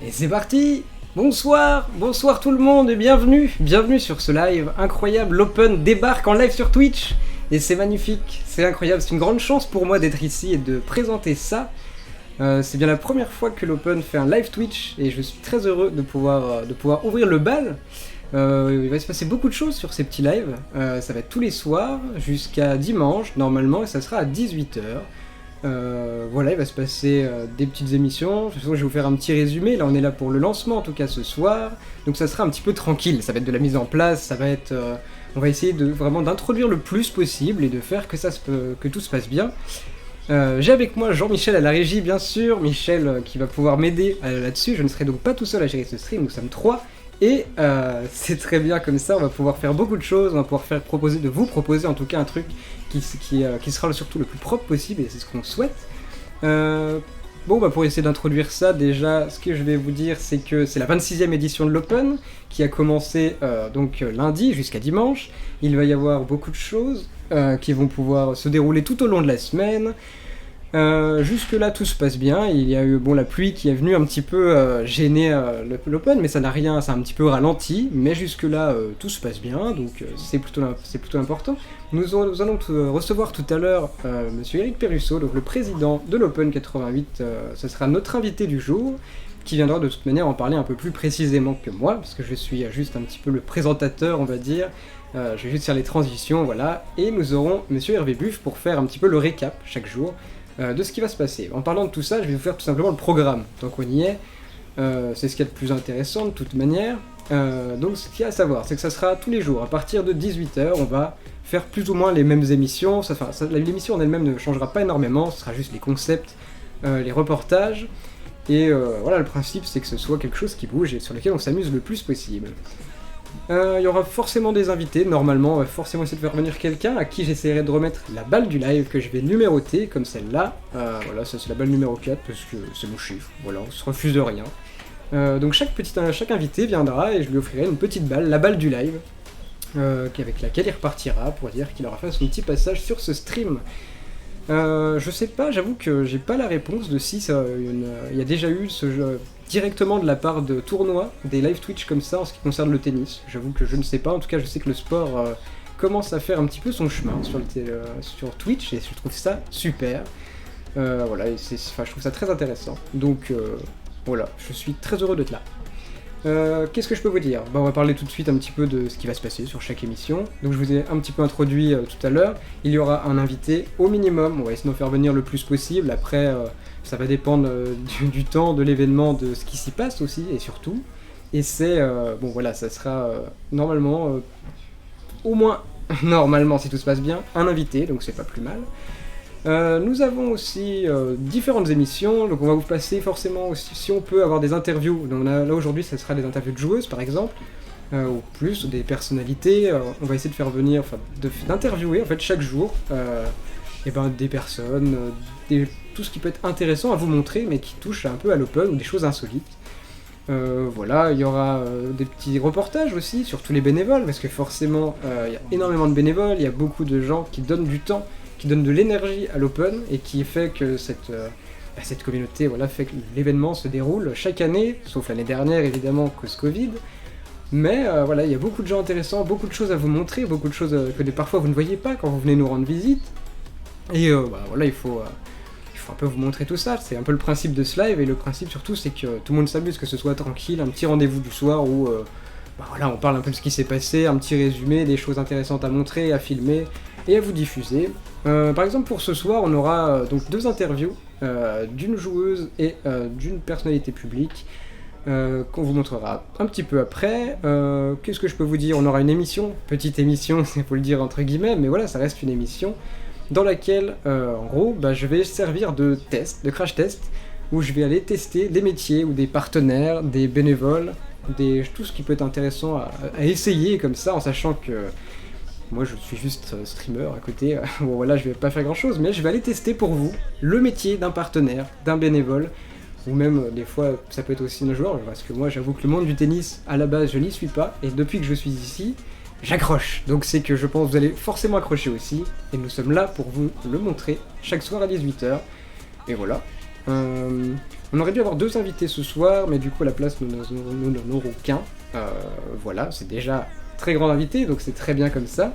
Et c'est parti! Bonsoir tout le monde et bienvenue sur ce live incroyable. L'Open débarque en live sur Twitch et c'est magnifique, c'est incroyable, c'est une grande chance pour moi d'être ici et de présenter ça. C'est bien la première fois que l'Open fait un live Twitch et je suis très heureux de pouvoir ouvrir le bal. Il va se passer beaucoup de choses sur ces petits lives, ça va être tous les soirs jusqu'à dimanche normalement et ça sera à 18h. Voilà, il va se passer des petites émissions. De toute façon, je vais vous faire un petit résumé. Là, on est là pour le lancement, en tout cas ce soir. Donc, ça sera un petit peu tranquille. Ça va être de la mise en place. Ça va être. On va essayer de vraiment d'introduire le plus possible et de faire que tout se passe bien. J'ai avec moi Jean-Michel à la régie, bien sûr. Michel qui va pouvoir m'aider là-dessus. Je ne serai donc pas tout seul à gérer ce stream. Nous sommes 3. Et c'est très bien comme ça, on va pouvoir faire beaucoup de choses, on va pouvoir vous proposer en tout cas un truc qui sera surtout le plus propre possible, et c'est ce qu'on souhaite. Pour essayer d'introduire ça, déjà, ce que je vais vous dire, c'est que c'est la 26e édition de l'Open, qui a commencé lundi jusqu'à dimanche. Il va y avoir beaucoup de choses qui vont pouvoir se dérouler tout au long de la semaine. Jusque là tout se passe bien, il y a eu la pluie qui est venue un petit peu gêner l'Open, mais ça a un petit peu ralenti, mais jusque là tout se passe bien, donc c'est plutôt important. Nous allons recevoir tout à l'heure monsieur Eric Perrusso, donc le président de l'Open 88, ce sera notre invité du jour, qui viendra de toute manière en parler un peu plus précisément que moi, parce que je suis juste un petit peu le présentateur on va dire. Je vais juste faire les transitions, voilà, et nous aurons monsieur Hervé Buff pour faire un petit peu le récap chaque jour de ce qui va se passer. En parlant de tout ça, je vais vous faire tout simplement le programme, tant qu'on y est. C'est ce qu'il y a de plus intéressant de toute manière. Donc ce qu'il y a à savoir, c'est que ça sera tous les jours, à partir de 18h, on va faire plus ou moins les mêmes émissions. L'émission en elle-même ne changera pas énormément, ce sera juste les concepts, les reportages, et voilà, le principe c'est que ce soit quelque chose qui bouge et sur lequel on s'amuse le plus possible. Il y aura forcément des invités, normalement, on va forcément essayer de faire venir quelqu'un à qui j'essaierai de remettre la balle du live que je vais numéroter, comme celle-là. Voilà, ça c'est la balle numéro 4 parce que c'est mon chiffre, voilà, on se refuse de rien. Donc chaque invité viendra et je lui offrirai une petite balle, la balle du live, avec laquelle il repartira pour dire qu'il aura fait son petit passage sur ce stream. Je sais pas, j'avoue que j'ai pas la réponse de si il y a déjà eu ce jeu directement de la part de tournois, des live Twitch comme ça en ce qui concerne le tennis. J'avoue que je ne sais pas, en tout cas je sais que le sport commence à faire un petit peu son chemin sur Twitch et je trouve ça super. Voilà, je trouve ça très intéressant. Donc voilà, je suis très heureux d'être là. Qu'est-ce que je peux vous dire ? On va parler tout de suite un petit peu de ce qui va se passer sur chaque émission. Donc je vous ai un petit peu introduit tout à l'heure. Il y aura un invité au minimum, on va essayer d'en faire venir le plus possible. Après, ça va dépendre du temps, de l'événement, de ce qui s'y passe aussi, et surtout. Et c'est, ça sera normalement, au moins, normalement si tout se passe bien, un invité, donc c'est pas plus mal. Nous avons aussi différentes émissions, donc on va vous passer forcément aussi, si on peut avoir des interviews. Donc là aujourd'hui ça sera des interviews de joueuses par exemple, ou plus des personnalités. On va essayer de faire venir, d'interviewer en fait chaque jour des personnes, tout ce qui peut être intéressant à vous montrer mais qui touche un peu à l'open ou des choses insolites. Voilà, il y aura des petits reportages aussi sur tous les bénévoles, parce que forcément il y a énormément de bénévoles, il y a beaucoup de gens qui donnent du temps, qui donne de l'énergie à l'Open et qui fait que cette communauté fait que l'événement se déroule chaque année, sauf l'année dernière évidemment cause Covid. Mais il y a beaucoup de gens intéressants, beaucoup de choses à vous montrer, beaucoup de choses que parfois vous ne voyez pas quand vous venez nous rendre visite. Et il faut un peu vous montrer tout ça, c'est un peu le principe de ce live, et le principe surtout c'est que tout le monde s'amuse, que ce soit tranquille, un petit rendez-vous du soir où on parle un peu de ce qui s'est passé, un petit résumé, des choses intéressantes à montrer, à filmer et à vous diffuser. Par exemple pour ce soir on aura donc 2 interviews d'une joueuse et d'une personnalité publique qu'on vous montrera un petit peu après. Qu'est-ce que je peux vous dire ? On aura une émission, petite émission, il faut le dire entre guillemets, mais voilà, ça reste une émission dans laquelle en gros je vais servir de crash test, où je vais aller tester des métiers ou des partenaires, des bénévoles, tout ce qui peut être intéressant à essayer comme ça, en sachant que moi je suis juste streamer à côté, je vais pas faire grand chose, mais je vais aller tester pour vous le métier d'un partenaire, d'un bénévole, ou même des fois ça peut être aussi un joueur, parce que moi j'avoue que le monde du tennis, à la base je n'y suis pas, et depuis que je suis ici, j'accroche. Donc c'est que je pense que vous allez forcément accrocher aussi, et nous sommes là pour vous le montrer chaque soir à 18h, et voilà. On aurait dû avoir 2 invités ce soir, mais du coup à la place nous n'en aurons qu'un. Voilà, c'est déjà très grand invité, donc c'est très bien comme ça.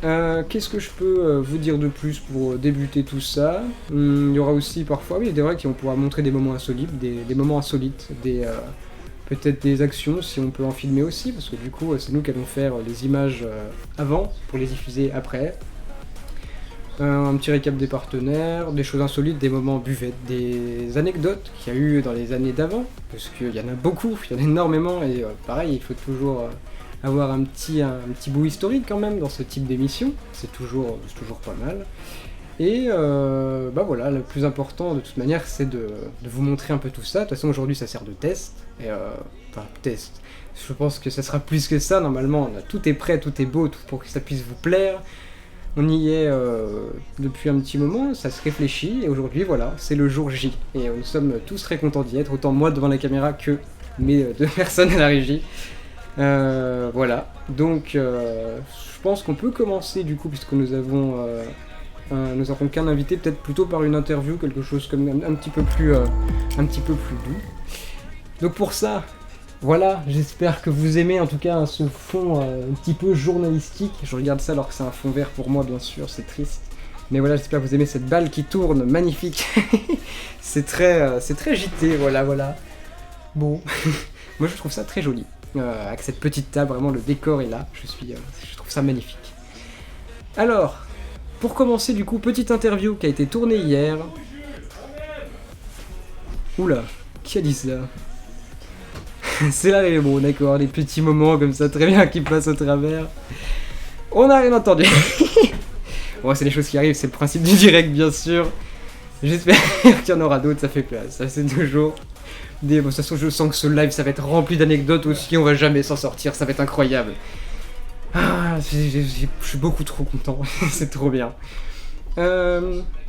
Qu'est-ce que je peux vous dire de plus pour débuter tout ça? Il y aura aussi parfois, oui, des vrai qui vont pouvoir montrer des moments insolites, des moments insolites, peut-être des actions si on peut en filmer aussi, parce que du coup c'est nous qui allons faire les images avant pour les diffuser après. Un petit récap des partenaires, des choses insolites, des moments buvette, des anecdotes qu'il y a eu dans les années d'avant, parce qu'il y en a beaucoup, il y en a énormément, et pareil, il faut toujours avoir un petit bout historique quand même dans ce type d'émission, c'est toujours pas mal. Et bah voilà, le plus important de toute manière, c'est de vous montrer un peu tout ça. De toute façon, aujourd'hui, ça sert de test, et enfin, test. Je pense que ça sera plus que ça, normalement, tout est prêt, tout est beau, tout pour que ça puisse vous plaire. On y est depuis un petit moment, ça se réfléchit, et aujourd'hui, voilà, c'est le jour J. Et nous sommes tous très contents d'y être, autant moi devant la caméra que mes 2 personnes à la régie. Voilà, donc je pense qu'on peut commencer du coup, puisque nous avons qu'un invité, peut-être plutôt par une interview, quelque chose comme un petit peu plus doux. Donc pour ça, voilà, j'espère que vous aimez en tout cas ce fond un petit peu journalistique. Je regarde ça alors que c'est un fond vert pour moi, bien sûr, c'est triste. Mais voilà, j'espère que vous aimez cette balle qui tourne, magnifique. c'est très JT, voilà. Bon, moi je trouve ça très joli. Avec cette petite table, vraiment le décor est là, je trouve ça magnifique. Alors, pour commencer du coup, petite interview qui a été tournée hier. Oula, qui a dit ça? C'est là les bon, d'accord, les petits moments comme ça très bien qui passent au travers. On n'a rien entendu. Bon, c'est des choses qui arrivent, c'est le principe du direct bien sûr. J'espère qu'il y en aura d'autres, ça fait place, ça c'est toujours... Bon, de toute façon, je sens que ce live ça va être rempli d'anecdotes aussi, on va jamais s'en sortir, ça va être incroyable. Ah, je suis beaucoup trop content, c'est trop bien.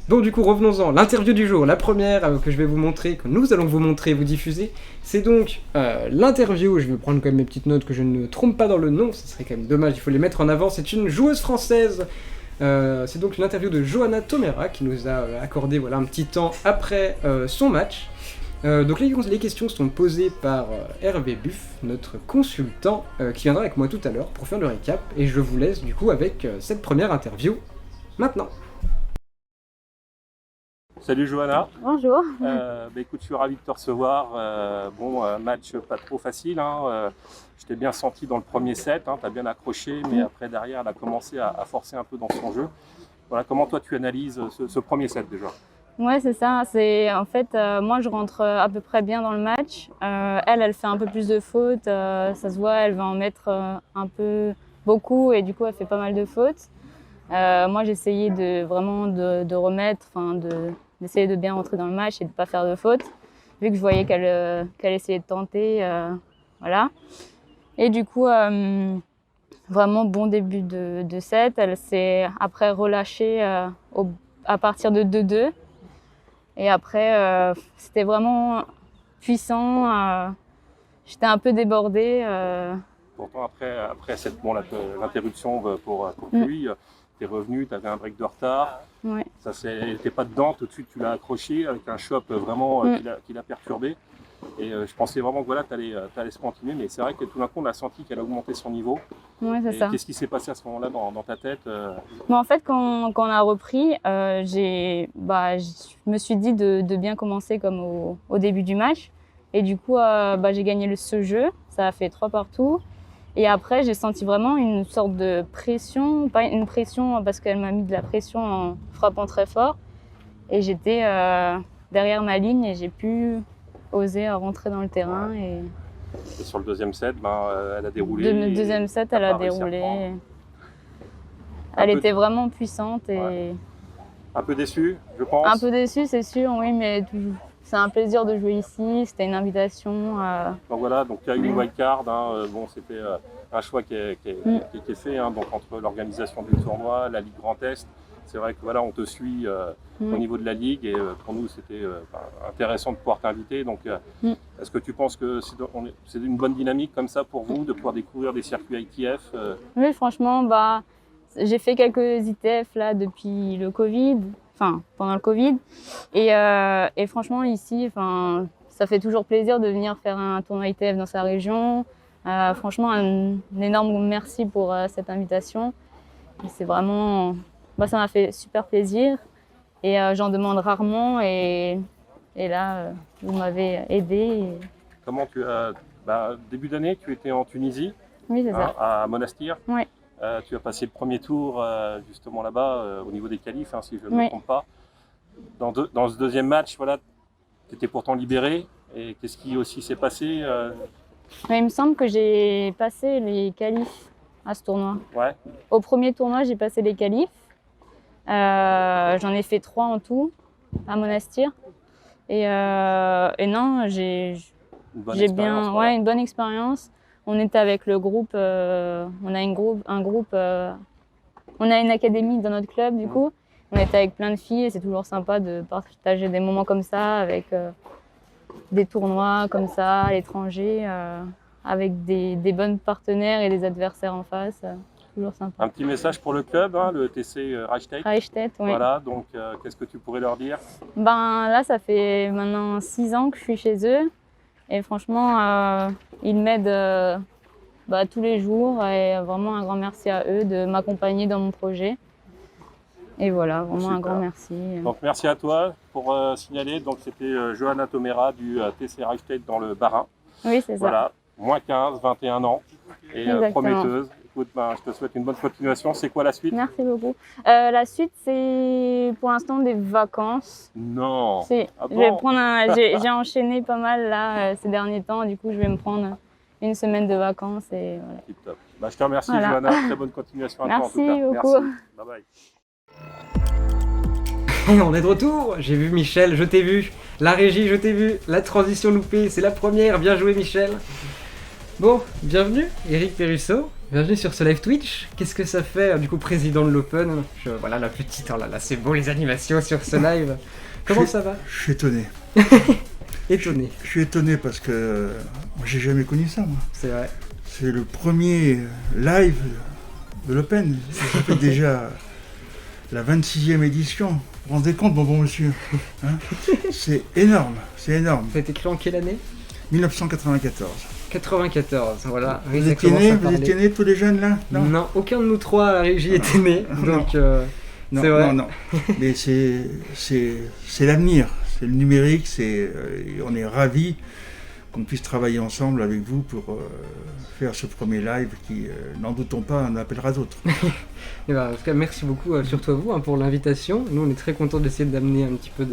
Donc du coup, revenons-en. L'interview du jour, la première que je vais vous montrer, que nous allons vous montrer et vous diffuser, c'est donc l'interview, je vais prendre quand même mes petites notes que je ne trompe pas dans le nom, ce serait quand même dommage, il faut les mettre en avant, c'est une joueuse française. C'est donc une interview de Johanna Tomera qui nous a accordé voilà, un petit temps après son match. Donc les questions sont posées par Hervé Buff, notre consultant, qui viendra avec moi tout à l'heure pour faire le récap, et je vous laisse du coup avec cette première interview maintenant. Salut Johanna. Bonjour. Écoute, je suis ravi de te recevoir. Match pas trop facile. Je t'ai bien senti dans le premier set, tu as bien accroché, mais après derrière, elle a commencé à forcer un peu dans son jeu. Voilà, comment toi tu analyses ce premier set déjà? Ouais, c'est ça. En fait, moi je rentre à peu près bien dans le match. Elle fait un peu plus de fautes. Ça se voit, elle va en mettre un peu beaucoup et du coup elle fait pas mal de fautes. Moi j'essayais de remettre, d'essayer de bien rentrer dans le match et de ne pas faire de fautes, vu que je voyais qu'elle essayait de tenter. Voilà. Et du coup, vraiment bon début de set. Elle s'est après relâchée à partir de 2-2. Et après, c'était vraiment puissant. J'étais un peu débordée. Pourtant, après l'interruption pour pluie, tu es revenu, tu avais un break de retard. Ouais. Ça n'était pas dedans, tout de suite tu l'as accroché avec un chop vraiment qui l'a perturbé. Et je pensais vraiment que voilà, tu allais se continuer, mais c'est vrai que tout d'un coup on a senti qu'elle a augmenté son niveau. Ouais, c'est ça. Qu'est-ce qui s'est passé à ce moment-là dans ta tête? En fait, quand on a repris, je me suis dit de bien commencer comme au début du match. Et du coup, j'ai gagné ce jeu, ça a fait 3 partout. Et après, j'ai senti vraiment une sorte de pression, pas une pression parce qu'elle m'a mis de la pression en frappant très fort. Et j'étais derrière ma ligne et j'ai pu oser rentrer dans le terrain. Et sur le deuxième set, elle a déroulé. Le deuxième set, elle a déroulé. Elle était vraiment puissante. Et... Un peu déçue, je pense. Un peu déçue, c'est sûr, oui, mais c'est un plaisir de jouer ici. C'était une invitation. Donc voilà, donc il y a eu une wildcard. C'était un choix qui est fait donc entre l'organisation du tournoi, la Ligue Grand Est. C'est vrai que voilà, on te suit au niveau de la Ligue et pour nous c'était intéressant de pouvoir t'inviter. Donc est-ce que tu penses que c'est une bonne dynamique comme ça pour vous de pouvoir découvrir des circuits ITF? Oui, franchement, j'ai fait quelques ITF là depuis le Covid. pendant le Covid. Et franchement, ici, ça fait toujours plaisir de venir faire un tournoi ITF dans sa région. Franchement, un énorme merci pour cette invitation. C'est vraiment, ça m'a fait super plaisir et j'en demande rarement et là, vous m'avez aidé. Comment tu as, début d'année, tu étais en Tunisie, Oui, c'est ça. à Monastir. Oui. Tu as passé le premier tour justement là-bas au niveau des qualifs, si je ne me trompe pas. Dans ce deuxième match, voilà, tu étais pourtant libéré. Et qu'est-ce qui aussi s'est passé Mais il me semble que j'ai passé les qualifs à ce tournoi. Ouais. Au premier tournoi, j'ai passé les qualifs. J'en ai fait 3 en tout à Monastir. Et non, j'ai bien, une bonne expérience. On était avec le groupe, on a une académie dans notre club du coup. On était avec plein de filles et c'est toujours sympa de partager des moments comme ça avec des tournois comme ça à l'étranger, avec des bonnes partenaires et des adversaires en face. Toujours sympa. Un petit message pour le club, le TC Reichstett. Reichstett, oui. Voilà, donc qu'est-ce que tu pourrais leur dire? Là, ça fait maintenant 6 ans que je suis chez eux. Et franchement, ils m'aident tous les jours et vraiment un grand merci à eux de m'accompagner dans mon projet. Et voilà, vraiment un grand merci. Donc merci à toi pour signaler. Donc c'était Johanna Tomera du TC Reichstett dans le Bas-Rhin. Oui, c'est ça. Voilà, moins 15, 21 ans et prometteuse. Écoute, je te souhaite une bonne continuation. C'est quoi la suite? Merci beaucoup. La suite, c'est pour l'instant des vacances. Non. Ah bon? J'ai enchaîné pas mal là ces derniers temps. Du coup, je vais me prendre une semaine de vacances et voilà. Tip top. Je te remercie, Johanna. Très bonne continuation à toi en tout cas. Merci beaucoup. Bye bye. On est de retour, j'ai vu Michel, je t'ai vu. La régie, je t'ai vu. La transition loupée, c'est la première. Bien joué, Michel. Bon, bienvenue, Eric Perrusso. Bienvenue sur ce live Twitch. Qu'est-ce que ça fait, du coup, président de l'Open? Voilà la petite, oh là là, c'est beau les animations sur ce live. Comment ça va? Je suis étonné. Étonné. Je suis étonné parce que moi, j'ai jamais connu ça, moi. C'est vrai. C'est le premier live de l'Open. Ça fait déjà la 26e édition. Vous vous rendez compte, mon bon monsieur, hein? C'est énorme, c'est énorme. Ça a été créé en quelle année? 1994. 94, voilà. Vous étiez nés tous les jeunes là? Non, aucun de nous trois à la régie était né, donc c'est vrai. Non. Mais c'est l'avenir, c'est le numérique, on est ravis qu'on puisse travailler ensemble avec vous pour faire ce premier live qui, n'en doutons pas, en appellera d'autres. Et en tout cas, merci beaucoup, surtout à vous, pour l'invitation. Nous, on est très contents d'essayer d'amener un petit peu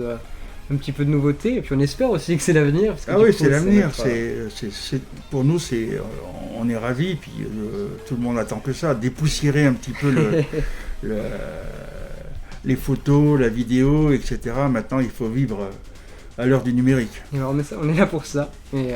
de nouveauté, et puis on espère aussi que c'est l'avenir. Oui, c'est l'avenir. Pour nous, on est ravis, puis tout le monde attend que ça, dépoussiérer un petit peu les photos, la vidéo, etc. Maintenant, il faut vivre à l'heure du numérique. Et on est là pour ça. Et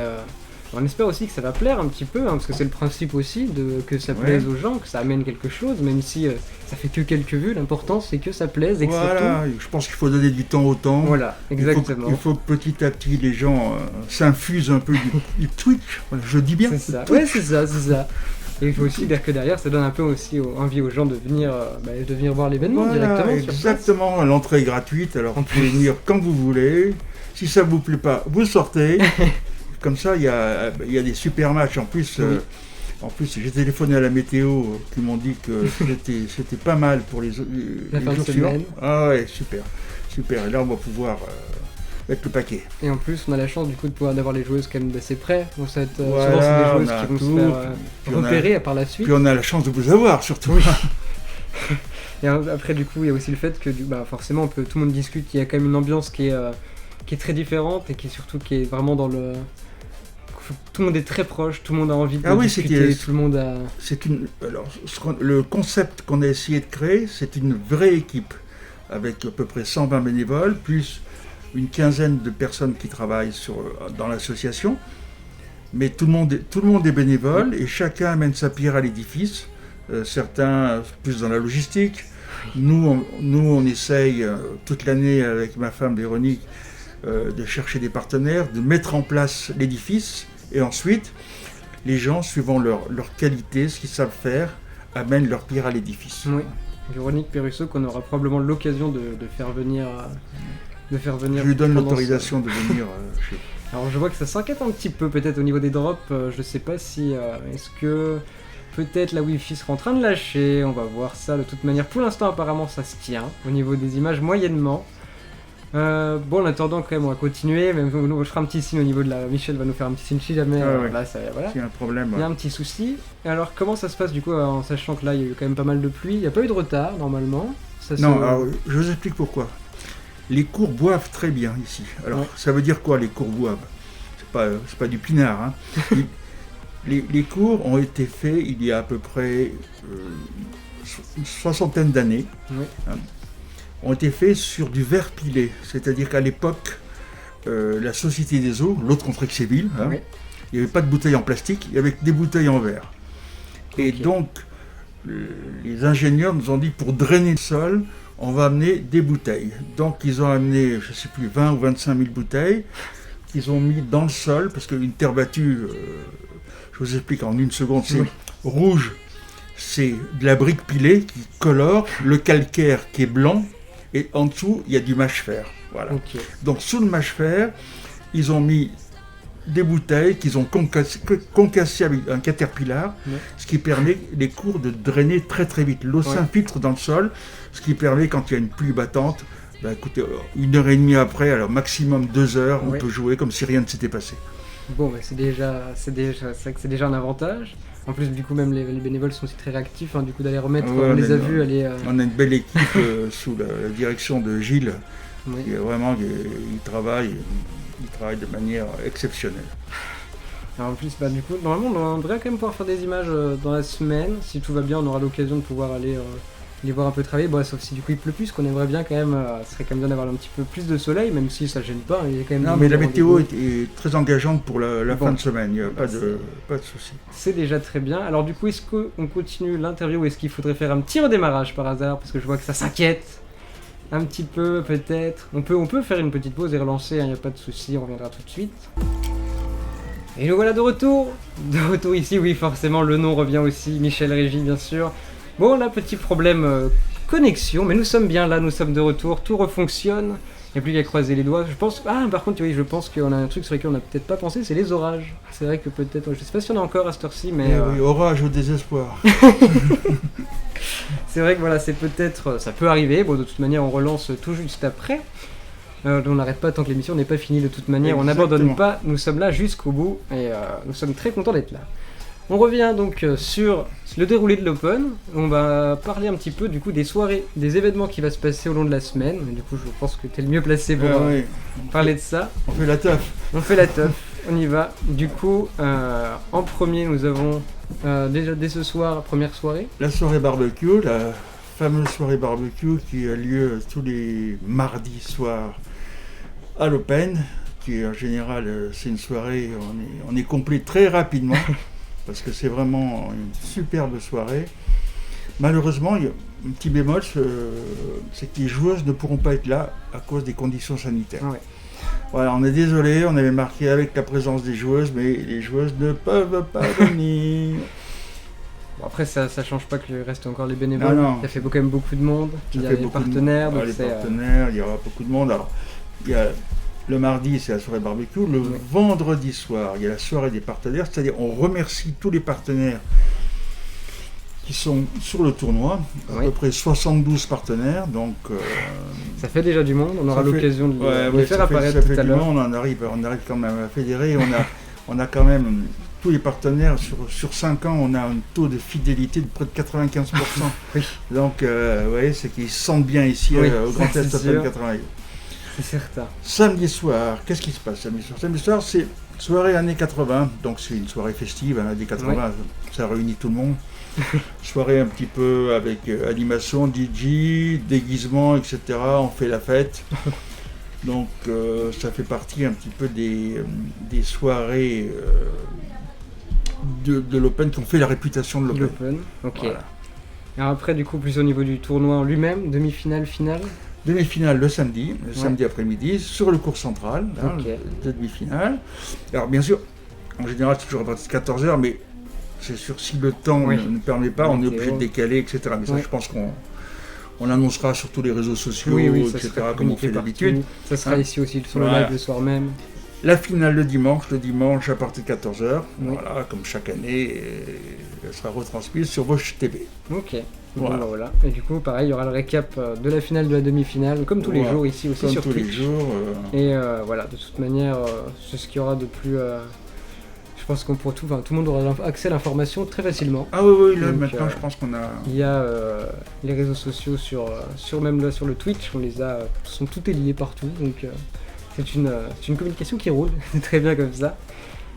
on espère aussi que ça va plaire un petit peu, parce que c'est le principe aussi, que ça plaise aux gens, que ça amène quelque chose, même si ça fait que quelques vues, l'important c'est que ça plaise et que ça tourne. Je pense qu'il faut donner du temps au temps. Voilà, exactement. Il faut que petit à petit les gens s'infusent un peu du Twitch, voilà, je dis bien. C'est ça, ouais, c'est ça. Et il faut aussi dire que derrière, ça donne un peu aussi envie aux gens de venir voir l'événement directement. Exactement, l'entrée est gratuite, alors vous pouvez venir quand vous voulez. Si ça vous plaît pas, vous sortez. Comme ça, il y a des super matchs. En plus, j'ai téléphoné à la météo qui m'ont dit que c'était pas mal pour les jours suivants. Ah ouais, super. Et là, on va pouvoir mettre le paquet. Et en plus, on a la chance du coup d'avoir les joueuses quand même d'assez près. Donc souvent, c'est des joueuses qui vont se faire repérer par la suite. Puis on a la chance de vous avoir surtout. Oui. Et après, du coup, il y a aussi le fait que forcément, tout le monde discute. Il y a quand même une ambiance qui est très différente et qui est vraiment dans le... Tout le monde est très proche, tout le monde a envie de discuter, tout le monde a... le concept qu'on a essayé de créer, c'est une vraie équipe, avec à peu près 120 bénévoles, plus une quinzaine de personnes qui travaillent dans l'association. Mais tout le monde est bénévole et chacun amène sa pierre à l'édifice. Certains plus dans la logistique. Nous, on essaye toute l'année avec ma femme Véronique de chercher des partenaires, de mettre en place l'édifice. Et ensuite, les gens, suivant leur qualité, ce qu'ils savent faire, amènent leur pierre à l'édifice. Oui. Véronique Perrusso, qu'on aura probablement l'occasion de faire venir. Je lui donne l'autorisation de venir chez vous. Alors je vois que ça s'inquiète un petit peu peut-être au niveau des drops, je sais pas si... est-ce que peut-être la Wi-Fi sera en train de lâcher, on va voir ça de toute manière. Pour l'instant apparemment ça se tient, au niveau des images moyennement. Bon en attendant quand même on va continuer, même je ferai un petit signe au niveau de la... Michel va nous faire un petit signe si jamais, là ça, voilà. S'il y a un problème. Il y a un petit souci. Alors comment ça se passe du coup en sachant que là il y a eu quand même pas mal de pluie, il n'y a pas eu de retard normalement Non, alors je vous explique pourquoi. Les cours boivent très bien ici. Alors, ça veut dire quoi, les cours boivent ? C'est pas du pinard. Hein. les cours ont été faits il y a à peu près une soixantaine d'années. Hein, ont été faits sur du verre pilé. C'est-à-dire qu'à l'époque, la Société des Eaux, l'autre Contrexéville, hein, il n'y avait pas de bouteilles en plastique, il y avait des bouteilles en verre. Et donc, les ingénieurs nous ont dit, pour drainer le sol, on va amener des bouteilles. Donc ils ont amené, je ne sais plus, 20 ou 25 000 bouteilles qu'ils ont mis dans le sol, parce qu'une terre battue, je vous explique en une seconde, c'est rouge, c'est de la brique pilée qui colore, le calcaire qui est blanc, et en dessous, il y a du mâche-fer. Voilà. Donc sous le mâche-fer, ils ont mis des bouteilles qu'ils ont concassées avec un caterpillar, ce qui permet les cours de drainer très très vite. L'eau s'infiltre dans le sol, ce qui permet, quand il y a une pluie battante, écoutez, 1h30 après, alors maximum 2 heures, on peut jouer comme si rien ne s'était passé. Bon, c'est vrai que c'est déjà un avantage. En plus, du coup, même les bénévoles sont aussi très réactifs, hein, du coup, d'aller remettre, on les a vus aller... On a une belle équipe sous la direction de Gilles, qui est vraiment, il travaille de manière exceptionnelle. Alors en plus, du coup, normalement, on devrait quand même pouvoir faire des images dans la semaine. Si tout va bien, on aura l'occasion de pouvoir aller les voir un peu travailler. Bon, sauf si du coup il pleut plus, qu'on aimerait bien quand même. Ce serait quand même bien d'avoir un petit peu plus de soleil, même si ça gêne pas. Il y a quand même non, mais la météo est très engageante pour la fin de semaine. Il n'y a pas de souci. C'est déjà très bien. Alors du coup, est-ce qu'on continue l'interview ou est-ce qu'il faudrait faire un petit redémarrage par hasard? Parce que je vois que ça s'inquiète. Un petit peu peut-être. On peut faire une petite pause et relancer, il n'y a pas de souci, on reviendra tout de suite. Et nous voilà de retour. De retour ici, oui forcément le nom revient aussi, Michel Régie bien sûr. Bon là, petit problème connexion, mais nous sommes bien là, nous sommes de retour, tout refonctionne. Il n'y a plus qu'à croiser les doigts. Je pense. Ah par contre oui, je pense qu'on a un truc sur lequel on n'a peut-être pas pensé, c'est les orages. C'est vrai que peut-être. Je sais pas si on a encore à cette heure-ci, mais. Oui, orage au désespoir. C'est vrai que voilà, c'est peut-être, ça peut arriver. Bon, de toute manière, on relance tout juste après. On n'arrête pas tant que l'émission n'est pas finie. De toute manière, on n'abandonne pas. Nous sommes là jusqu'au bout et nous sommes très contents d'être là. On revient donc sur le déroulé de l'Open. On va parler un petit peu du coup des soirées, des événements qui va se passer au long de la semaine. Du coup, je pense que tu es le mieux placé pour parler de ça. On fait la teuf. On fait la teuf. On y va. Du coup, en premier, nous avons déjà dès ce soir, première soirée. La soirée barbecue, la fameuse soirée barbecue qui a lieu tous les mardis soirs à l'Open, qui en général, c'est une soirée, on est complet très rapidement, parce que c'est vraiment une superbe soirée. Malheureusement, il y a un petit bémol, c'est que les joueuses ne pourront pas être là à cause des conditions sanitaires. Ouais. Voilà, on est désolé, on avait marqué avec la présence des joueuses, mais les joueuses ne peuvent pas venir. Bon, après, ça change pas qu'il reste encore les bénévoles. Non. Ça fait quand même beaucoup de monde. Il y a les partenaires. Donc les partenaires, il y aura beaucoup de monde. Alors, il y a le mardi, c'est la soirée barbecue. Le vendredi soir, il y a la soirée des partenaires. C'est-à-dire, on remercie tous les partenaires qui sont sur le tournoi, à peu près 72 partenaires, donc... ça fait déjà du monde, on aura l'occasion de les faire apparaître tout à l'heure. On arrive quand même à fédérer, on a quand même tous les partenaires, sur 5 ans, on a un taux de fidélité de près de 95%. Oui. Donc, vous voyez, c'est qu'ils se sentent bien ici au Grand Est Open 88. C'est certain. Samedi soir, qu'est-ce qui se passe samedi soir? Samedi soir, c'est soirée années 80, donc c'est une soirée festive, années 80, ça réunit tout le monde. Soirée un petit peu avec animation, DJ, déguisement, etc. On fait la fête. Donc ça fait partie un petit peu des soirées de l'Open qui ont fait la réputation de l'Open. Ok. Voilà. Alors après, du coup, plus au niveau du tournoi en lui-même, demi-finale, finale. Demi-finale le samedi après-midi, sur le cours central, la demi-finale. Alors bien sûr, en général, c'est toujours à partir de 14h, mais c'est sûr, si le temps ne permet pas, on est obligé de décaler, etc. Mais ça, je pense On annoncera sur tous les réseaux sociaux, Oui, ça etc., sera comme on communiqué fait partout. d'habitude. Ça sera ici aussi sur le Voilà. live le soir même. La finale le dimanche à partir de 14h. Oui. Voilà, comme chaque année, et elle sera retransmise sur Voche TV. Ok. Voilà. Bon, bah, voilà. Et du coup, pareil, il y aura le récap de la finale de la demi-finale, comme tous les Voilà. jours ici aussi Comme sur tous Twitch. les jours. Et voilà, de toute manière, c'est ce qu'il y aura de plus. Je pense qu'on pour tout le monde aura accès à l'information très facilement. Ah oui, là Donc, maintenant je pense qu'on a... Il y a les réseaux sociaux même là sur le Twitch, on les a, sont tout est lié partout, donc c'est une communication qui roule, c'est très bien comme ça.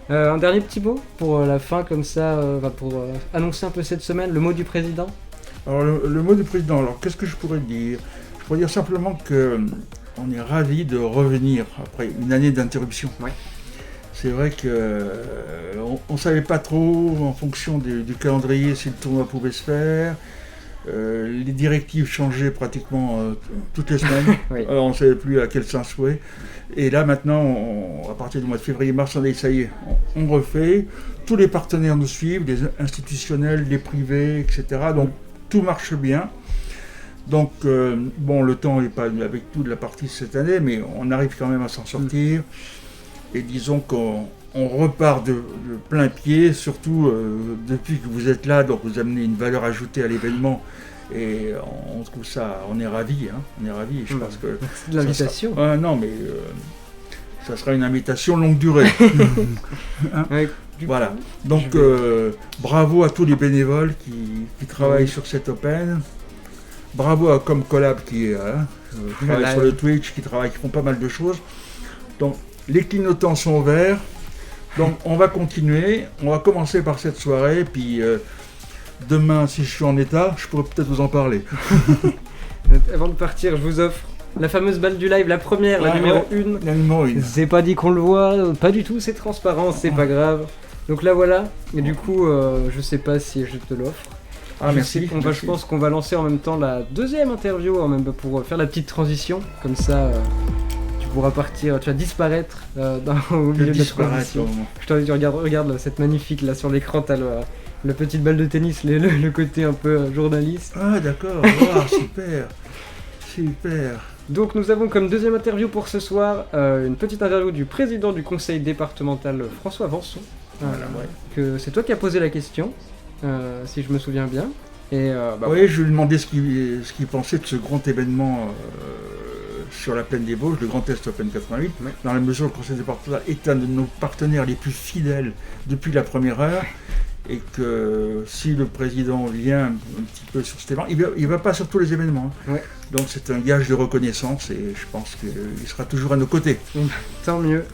Un dernier petit mot pour la fin comme ça, pour annoncer un peu cette semaine, le mot du président. Alors le mot du président, alors qu'est-ce que je pourrais dire? Je pourrais dire simplement que on est ravis de revenir après une année d'interruption. Ouais. C'est vrai que on ne savait pas trop en fonction du calendrier si le tournoi pouvait se faire. Les directives changeaient pratiquement toutes les semaines. Oui. Alors on ne savait plus à quel sens jouer. Et là maintenant, à partir du mois de février-mars, on dit ça y est, on refait. Tous les partenaires nous suivent, les institutionnels, les privés, etc. Donc tout marche bien. Donc bon, le temps n'est pas avec tout de la partie cette année, mais on arrive quand même à s'en sortir. Et disons qu'on repart de plein pied, surtout depuis que vous êtes là, donc vous amenez une valeur ajoutée à l'événement. Et on trouve ça, on est ravis, hein, on est ravis. Je pense que C'est de l'invitation. non, mais ça sera une invitation longue durée. Hein, Ouais, voilà. coup, Donc bravo à tous les bénévoles qui travaillent sur cet Open. Bravo à Comcollab qui travaille sur le Twitch, qui font pas mal de choses. Donc les clignotants sont verts. Donc on va continuer. On va commencer par cette soirée, puis demain, si je suis en état, je pourrais peut-être vous en parler. Avant de partir, je vous offre la fameuse balle du live, la première, la numéro 1. La numéro 1. C'est pas dit qu'on le voit, pas du tout, c'est transparent, c'est pas grave. Donc là voilà, et du coup, je sais pas si je te l'offre. Ah, merci. Je pense qu'on va lancer en même temps la deuxième interview, pour faire la petite transition. Comme ça, tu pourras partir, tu vas disparaître au milieu de la transition. Je t'invite, regarde là, cette magnifique là sur l'écran, t'as la petite balle de tennis, le côté un peu journaliste. Ah d'accord, wow, super, super. Donc nous avons comme deuxième interview pour ce soir une petite interview du président du conseil départemental François Vanson. Voilà, ouais. Que c'est toi qui as posé la question, si je me souviens bien. Et, oui, je lui ai demandé ce qu'il pensait de ce grand événement sur la plaine des Vosges, le Grand Est Open 88, ouais. Dans la mesure où le conseil départemental est un de nos partenaires les plus fidèles depuis la première heure. Et que si le président vient un petit peu sur cet événement, il va pas sur tous les événements. Hein. Ouais. Donc c'est un gage de reconnaissance et je pense qu'il sera toujours à nos côtés. Tant mieux.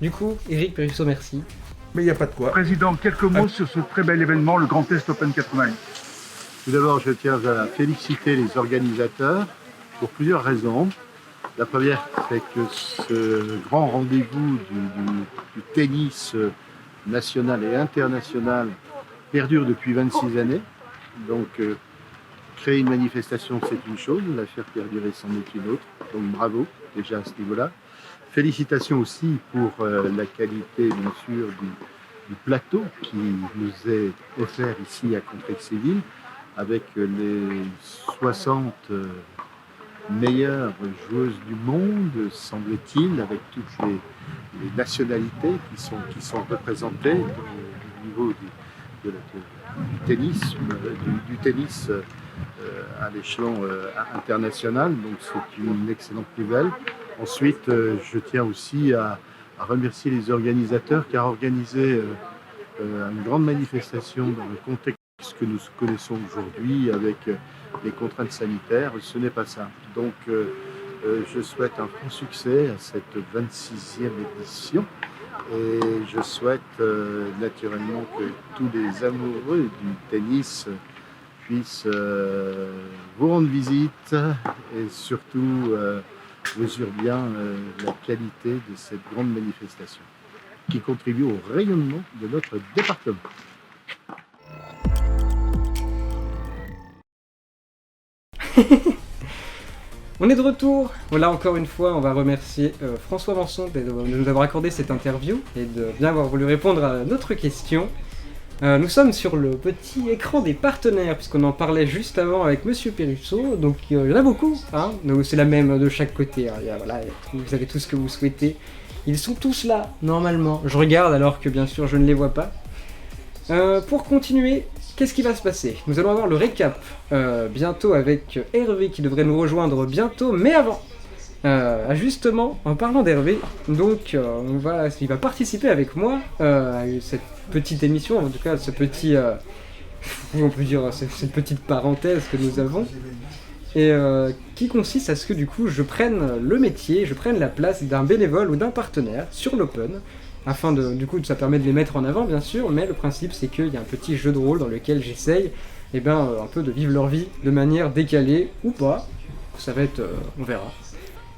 Du coup, Eric Perrusso, merci. Mais il n'y a pas de quoi. Président, quelques mots sur ce très bel événement, le Grand Est Open 88. Tout d'abord, je tiens à féliciter les organisateurs pour plusieurs raisons. La première, c'est que ce grand rendez-vous du tennis national et international perdure depuis 26 années. Donc, créer une manifestation, c'est une chose, la faire perdurer, c'en est une autre. Donc, bravo, déjà à ce niveau-là. Félicitations aussi pour la qualité, bien sûr, du plateau qui nous est offert ici à Contrexéville, avec les 60 meilleures joueuses du monde, semble-t-il, avec toutes les nationalités qui sont représentées au niveau du tennis à l'échelon international. Donc c'est une excellente nouvelle. Ensuite, je tiens aussi à remercier les organisateurs qui ont organisé une grande manifestation dans le contexte que nous connaissons aujourd'hui avec les contraintes sanitaires. Ce n'est pas simple. Donc, je souhaite un franc succès à cette 26e édition et je souhaite naturellement que tous les amoureux du tennis puissent vous rendre visite et surtout mesurent bien la qualité de cette grande manifestation qui contribue au rayonnement de notre département. On est de retour. Voilà, encore une fois, on va remercier François Vanson de nous avoir accordé cette interview et de bien avoir voulu répondre à notre question. Nous sommes sur le petit écran des partenaires, puisqu'on en parlait juste avant avec Monsieur Perrusso, donc il y en a beaucoup, hein, donc c'est la même de chaque côté, hein. Vous avez tout ce que vous souhaitez. Ils sont tous là, normalement. Je regarde alors que bien sûr je ne les vois pas. Pour continuer, qu'est-ce qui va se passer? Nous allons avoir le récap bientôt avec Hervé qui devrait nous rejoindre bientôt, mais avant, justement, en parlant d'Hervé, donc il va participer avec moi à cette petite émission, en tout cas ce petit, on peut dire cette petite parenthèse que nous avons, et qui consiste à ce que du coup je prenne le métier, je prenne la place d'un bénévole ou d'un partenaire sur l'Open, afin ça permet de les mettre en avant bien sûr, mais le principe c'est qu'il y a un petit jeu de rôle dans lequel j'essaye un peu de vivre leur vie de manière décalée ou pas, ça va être, on verra.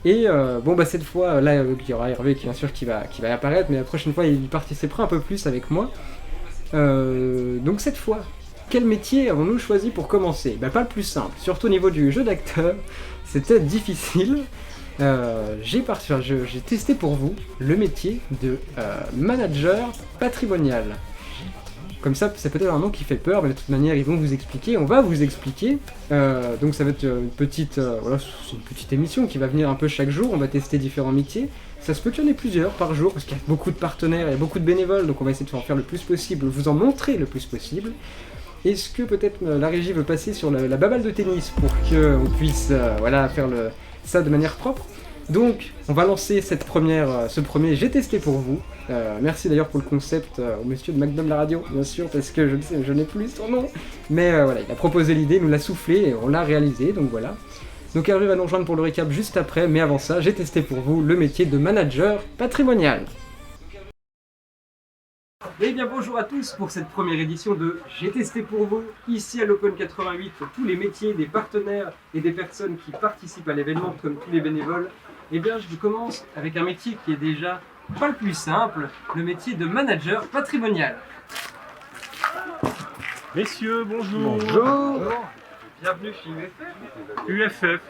Et cette fois, là, il y aura Hervé bien sûr qui va apparaître, mais la prochaine fois il participera un peu plus avec moi. Donc cette fois, quel métier avons-nous choisi pour commencer? Pas le plus simple, surtout au niveau du jeu d'acteur, c'était difficile. J'ai testé pour vous le métier de manager patrimonial. Comme ça, c'est peut-être un nom qui fait peur, mais de toute manière, ils vont vous expliquer, on va vous expliquer. Donc ça va être une petite émission qui va venir un peu chaque jour, on va tester différents métiers. Ça se peut qu'il y en ait plusieurs par jour, parce qu'il y a beaucoup de partenaires, il y a beaucoup de bénévoles, donc on va essayer de en faire le plus possible, vous en montrer le plus possible. Est-ce que peut-être la régie veut passer sur la baballe de tennis pour qu'on puisse faire ça de manière propre? Donc, on va lancer ce premier J'ai testé pour vous. Merci d'ailleurs pour le concept au monsieur de Magnum la radio, bien sûr, parce que je n'ai plus son nom. Mais il a proposé l'idée, nous l'a soufflé et on l'a réalisé, donc voilà. Donc Hervé va nous rejoindre pour le récap juste après, mais avant ça, j'ai testé pour vous le métier de manager patrimonial. Eh bien bonjour à tous pour cette première édition de J'ai testé pour vous, ici à l'Open 88, tous les métiers des partenaires et des personnes qui participent à l'événement comme tous les bénévoles. Eh bien je commence avec un métier qui est déjà pas le plus simple, le métier de manager patrimonial. Messieurs, bonjour. Bonjour. Bienvenue chez UFF. UFF,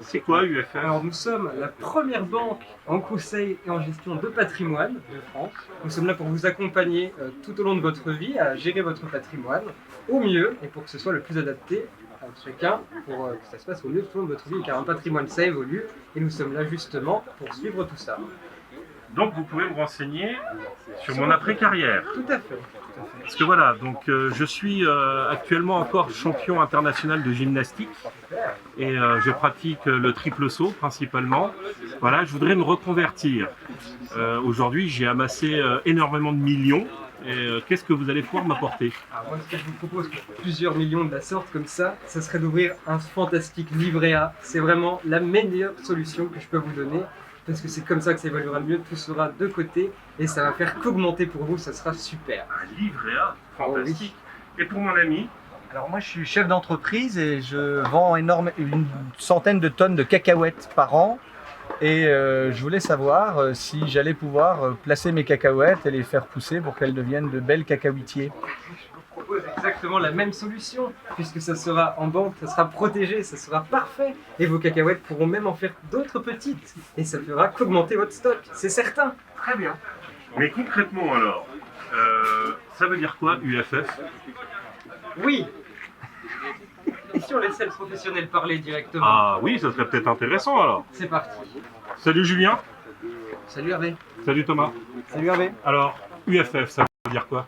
c'est quoi UFF? Alors nous sommes la première banque en conseil et en gestion de patrimoine de France. Nous sommes là pour vous accompagner tout au long de votre vie à gérer votre patrimoine au mieux et pour que ce soit le plus adapté à chacun, pour que ça se passe au mieux tout au long de votre vie, car un patrimoine ça évolue et nous sommes là justement pour suivre tout ça. Donc vous pouvez me renseigner sur mon après-carrière. Tout à fait. Parce que voilà, donc je suis actuellement encore champion international de gymnastique et je pratique le triple saut principalement. Voilà, je voudrais me reconvertir. Aujourd'hui, j'ai amassé énormément de millions. Et qu'est-ce que vous allez pouvoir m'apporter? Alors moi, ce que je vous propose pour plusieurs millions de la sorte comme ça serait d'ouvrir un fantastique livret A. C'est vraiment la meilleure solution que je peux vous donner. Parce que c'est comme ça que ça évoluera le mieux, tout sera de côté et ça va faire qu'augmenter pour vous, ça sera super. Un livret A, fantastique. Oh, oui. Et pour mon ami? Alors moi je suis chef d'entreprise et je vends une centaine de tonnes de cacahuètes par an et je voulais savoir si j'allais pouvoir placer mes cacahuètes et les faire pousser pour qu'elles deviennent de belles cacahuitiers. Je propose exactement la même solution, puisque ça sera en banque, ça sera protégé, ça sera parfait, et vos cacahuètes pourront même en faire d'autres petites, et ça fera qu'augmenter votre stock, c'est certain. Très bien. Mais concrètement alors, ça veut dire quoi UFF? Oui. Et si on laissait le professionnel parler directement? Ah oui, ça serait peut-être intéressant alors. C'est parti. Salut Julien. Salut Hervé. Salut Thomas. Salut Hervé. Alors, UFF, ça veut dire quoi?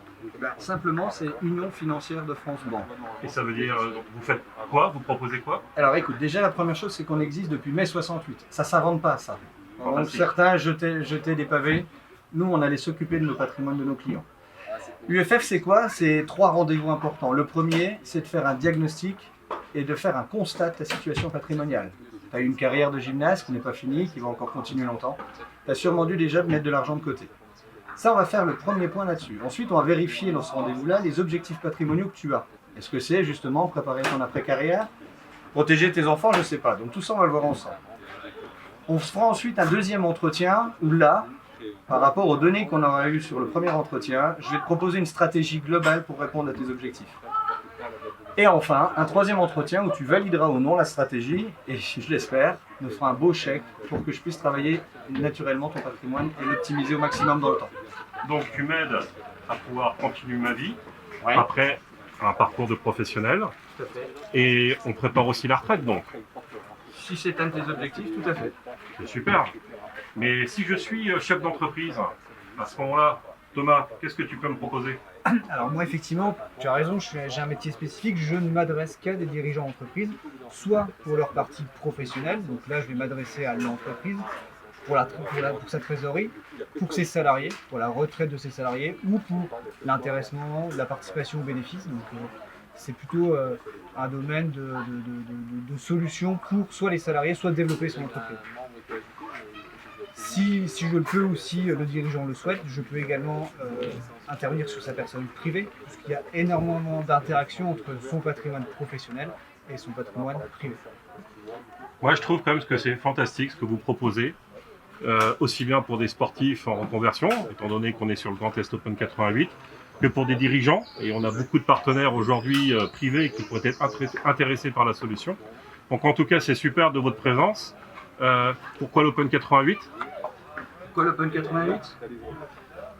Simplement, c'est Union Financière de France Banque. Et ça veut dire, vous faites quoi? Vous proposez quoi? Alors écoute, déjà la première chose, c'est qu'on existe depuis mai 68. Ça s'invente pas, ça. Donc, certains jetaient des pavés. Nous, on allait s'occuper de nos patrimoines de nos clients. UFF, c'est quoi? C'est 3 rendez-vous importants. Le premier, c'est de faire un diagnostic et de faire un constat de ta situation patrimoniale. Tu as eu une carrière de gymnaste qui n'est pas finie, qui va encore continuer longtemps. Tu as sûrement dû déjà mettre de l'argent de côté. Ça, on va faire le premier point là-dessus. Ensuite, on va vérifier dans ce rendez-vous-là les objectifs patrimoniaux que tu as. Est-ce que c'est justement préparer ton après-carrière, protéger tes enfants? Je ne sais pas. Donc tout ça, on va le voir ensemble. On se fera ensuite un deuxième entretien où là, par rapport aux données qu'on aura eues sur le premier entretien, je vais te proposer une stratégie globale pour répondre à tes objectifs. Et enfin, un troisième entretien où tu valideras ou non la stratégie et, je l'espère, me fera un beau chèque pour que je puisse travailler naturellement ton patrimoine et l'optimiser au maximum dans le temps. Donc tu m'aides à pouvoir continuer ma vie, Ouais. après un parcours de professionnel. Tout à fait. Et on prépare aussi la retraite, donc. Si c'est un de tes objectifs, tout à fait. C'est super. Mais si je suis chef d'entreprise, à ce moment-là, Thomas, qu'est-ce que tu peux me proposer? Alors moi effectivement, tu as raison, j'ai un métier spécifique, je ne m'adresse qu'à des dirigeants d'entreprise, soit pour leur partie professionnelle, donc là je vais m'adresser à l'entreprise pour sa trésorerie, pour ses salariés, pour la retraite de ses salariés, ou pour l'intéressement, la participation aux bénéfices. Donc c'est plutôt un domaine de solutions pour soit les salariés, soit développer son entreprise. Si je le peux ou si le dirigeant le souhaite, je peux également intervenir sur sa personne privée, puisqu'il y a énormément d'interactions entre son patrimoine professionnel et son patrimoine privé. Moi, je trouve quand même que c'est fantastique ce que vous proposez, aussi bien pour des sportifs en reconversion, étant donné qu'on est sur le Grand Est Open 88, que pour des dirigeants. Et on a beaucoup de partenaires aujourd'hui privés qui pourraient être intéressés par la solution. Donc en tout cas, c'est super de votre présence. Pourquoi l'Open 88? Pourquoi l'Open 88?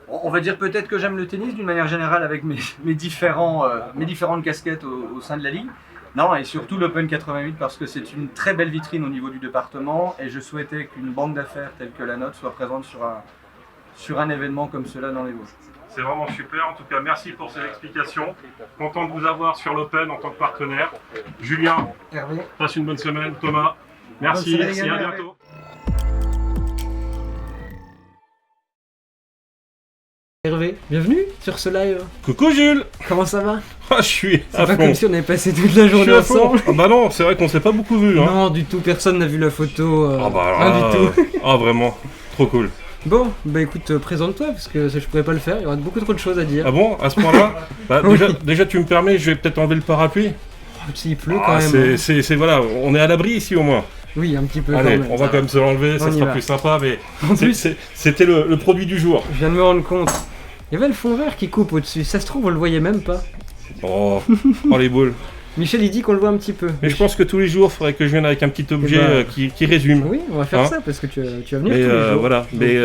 On va dire peut-être que j'aime le tennis d'une manière générale avec mes différentes casquettes au sein de la Ligue. Non, et surtout l'Open 88 parce que c'est une très belle vitrine au niveau du département et je souhaitais qu'une banque d'affaires telle que la nôtre soit présente sur un événement comme cela dans les Vosges. C'est vraiment super. En tout cas, merci pour ces explications. Content de vous avoir sur l'Open en tant que partenaire. Julien, Hervé. passe une bonne semaine. Thomas, merci Bonne semaine et à également, bientôt. Hervé, bienvenue sur ce live. Coucou Jules. Comment ça va? Ah, je suis C'est à pas fond. comme si on avait passé toute la Je journée suis à fond. ensemble. Ah bah non, c'est vrai qu'on s'est pas beaucoup vu. Hein. Non, du tout, personne n'a vu la photo. Ah bah rien là, du tout. Ah vraiment, trop cool. Bon, bah écoute, présente-toi parce que je pourrais pas le faire, il y aura beaucoup trop de choses à dire. Ah bon, à ce point-là? Bah, Oui. déjà, tu me permets, je vais peut-être enlever le parapluie. S'il pleut Ah, quand même. c'est voilà, on est à l'abri ici au moins. Oui, un petit peu Allez, quand même. on va quand même se l'enlever, ça On y sera va. plus sympa, mais En plus, c'était le produit du jour. je viens de me rendre compte. Il y avait le fond vert qui coupe au-dessus. Ça se trouve, on le voyait même pas. Oh, oh les boules. Michel, il dit qu'on le voit un petit peu. Mais je pense que tous les jours, il faudrait que je vienne avec un petit objet bah, qui résume. Oui, on va faire Hein ça parce que tu vas venir Mais tous les jours. voilà, mais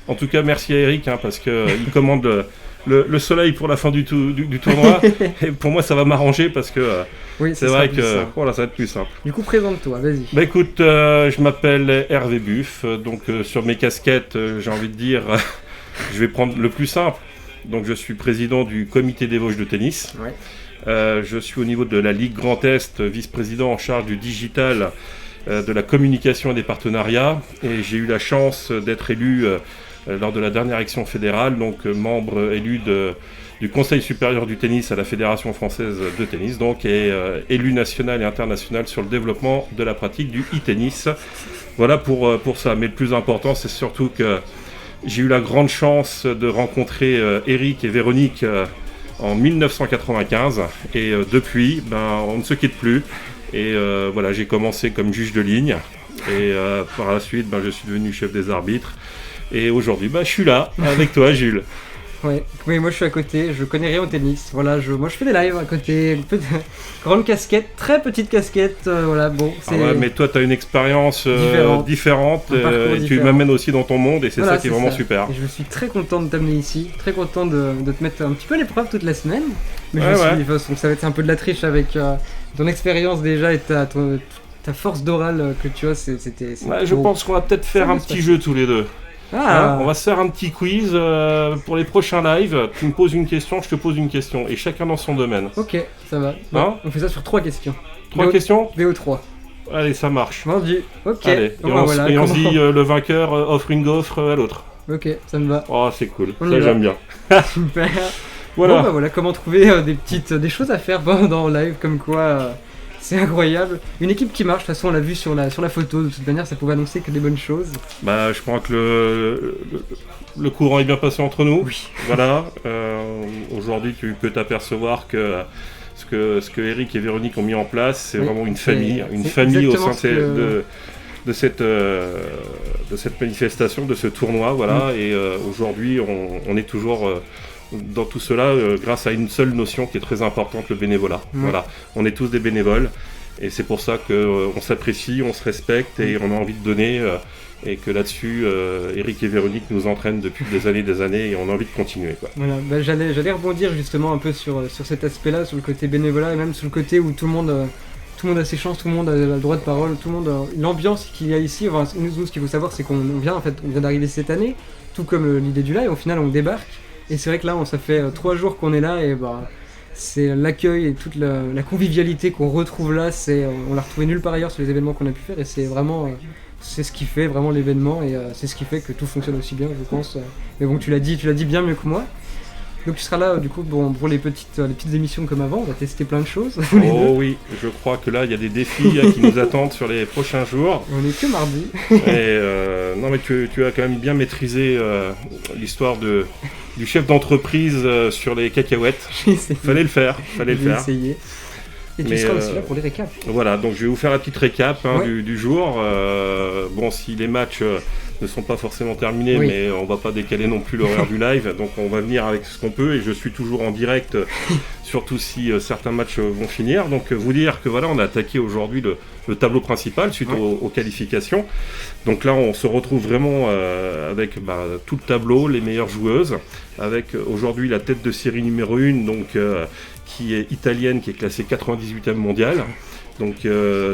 en tout cas, merci à Eric, hein, parce qu'il commande le soleil pour la fin du tournoi. Et pour moi, ça va m'arranger parce que Oui, c'est ça sera vrai plus que simple. voilà, ça va être plus simple. Du coup, présente-toi, vas-y. Bah écoute, je m'appelle Hervé Buff, donc sur mes casquettes, j'ai envie de dire, je vais prendre le plus simple. Donc je suis président du comité des Vosges de tennis. Ouais. Je suis au niveau de la Ligue Grand Est, vice-président en charge du digital, de la communication et des partenariats. Et j'ai eu la chance d'être élu lors de la dernière élection fédérale, donc membre élu du Conseil supérieur du tennis à la Fédération française de tennis, donc et élu national et international sur le développement de la pratique du e-tennis. Voilà pour ça. Mais le plus important, c'est surtout que j'ai eu la grande chance de rencontrer Eric et Véronique en 1995 et depuis, on ne se quitte plus. Et voilà, j'ai commencé comme juge de ligne et par la suite, je suis devenu chef des arbitres. Et aujourd'hui, je suis là avec toi, Jules. Ouais. Oui, moi je suis à côté, je connais rien au tennis. Voilà, moi je fais des lives à côté. Grande casquette, très petite casquette. Voilà, bon. Ah ouais, mais toi, tu as une expérience différente Un parcours et tu différent. m'amènes aussi dans ton monde et c'est Voilà, ça qui est vraiment super. Et je suis très content de t'amener ici, très content de te mettre un petit peu à l'épreuve toute la semaine. Mais Ouais, de toute façon, ça va être un peu de la triche avec ton expérience déjà et ta force d'oral que tu as. C'était. Ouais, je pense qu'on va peut-être faire Ça un va se petit passer. jeu tous les deux. Ah, On va se faire un petit quiz pour les prochains lives. Tu me poses une question, je te pose une question et chacun dans son domaine. ok, ça va. Bon, Hein on fait ça sur 3 questions. 3 questions? VO3. Allez, ça marche. Vendu. Ok. Allez, Bon, et bah, on, voilà, et on se comment- dit le vainqueur offre une gaufre à l'autre. Ok, ça me va. Oh, c'est cool, On y ça va. j'aime bien. Super. Voilà. Bon, bah voilà, comment trouver des choses à faire dans le live, comme quoi c'est incroyable. Une équipe qui marche, de toute façon on l'a vu sur la photo, de toute manière ça pouvait annoncer que des bonnes choses. Je crois que le courant est bien passé entre nous. Oui. Voilà. Aujourd'hui, tu peux t'apercevoir que ce que Eric et Véronique ont mis en place, c'est Oui, vraiment une c'est- famille. Une c'est famille au exactement sein ce que- de cette manifestation, de ce tournoi. Voilà. Et aujourd'hui, on est toujours dans tout cela grâce à une seule notion qui est très importante, le bénévolat. Ouais. Voilà. On est tous des bénévoles. Et c'est pour ça qu'on s'apprécie, on se respecte et on a envie de donner et que là-dessus, Eric et Véronique nous entraînent depuis des années et on a envie de continuer, quoi. Voilà, j'allais rebondir justement un peu sur cet aspect-là, sur le côté bénévolat et même sur le côté où tout le monde a ses chances, tout le monde a le droit de parole, tout le monde l'ambiance qu'il y a ici. Enfin, nous, ce qu'il faut savoir, c'est qu'on vient d'arriver cette année, tout comme l'idée du live. Au final, on débarque et c'est vrai que là, ça fait 3 jours qu'on est là et c'est l'accueil et toute la convivialité qu'on retrouve là. On l'a retrouvé nulle part ailleurs sur les événements qu'on a pu faire et c'est vraiment c'est ce qui fait vraiment l'événement et c'est ce qui fait que tout fonctionne aussi bien, je pense. Mais bon, tu l'as dit bien mieux que moi. Donc tu seras là du coup pour les petites émissions comme avant, on va tester plein de choses. Oh oui, je crois que là il y a des défis qui nous attendent sur les prochains jours. On est que mardi. Et non mais tu as quand même bien maîtrisé l'histoire du chef d'entreprise sur les cacahuètes. Fallait le faire. Essayé. Et tu seras aussi là pour les récaps. Voilà, donc je vais vous faire la petite récap Ouais. du jour. Bon, si les matchs ne sont pas forcément terminés, Oui. mais on va pas décaler non plus l'horaire du live, donc on va venir avec ce qu'on peut et je suis toujours en direct, surtout si certains matchs vont finir. Donc vous dire que voilà, on a attaqué aujourd'hui le tableau principal suite aux qualifications. Donc là, on se retrouve vraiment avec tout le tableau, les meilleures joueuses, avec aujourd'hui la tête de série numéro 1, donc qui est italienne, qui est classée 98e mondiale, donc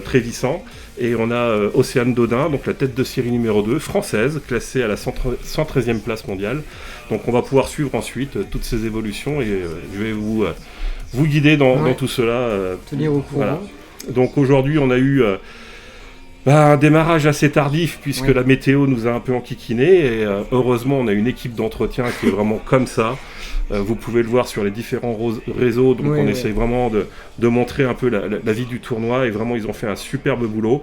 Trevisan. Et on a Océane Dodin, donc la tête de série numéro 2, française, classée à la 113e place mondiale. Donc on va pouvoir suivre ensuite toutes ces évolutions et je vais vous guider dans tout cela. Tenir au courant. Voilà. Donc aujourd'hui, on a eu un démarrage assez tardif puisque la météo nous a un peu enquiquiné et heureusement, on a une équipe d'entretien qui est vraiment comme ça. Vous pouvez le voir sur les différents réseaux, donc on essaye vraiment de montrer un peu la vie du tournoi et vraiment ils ont fait un superbe boulot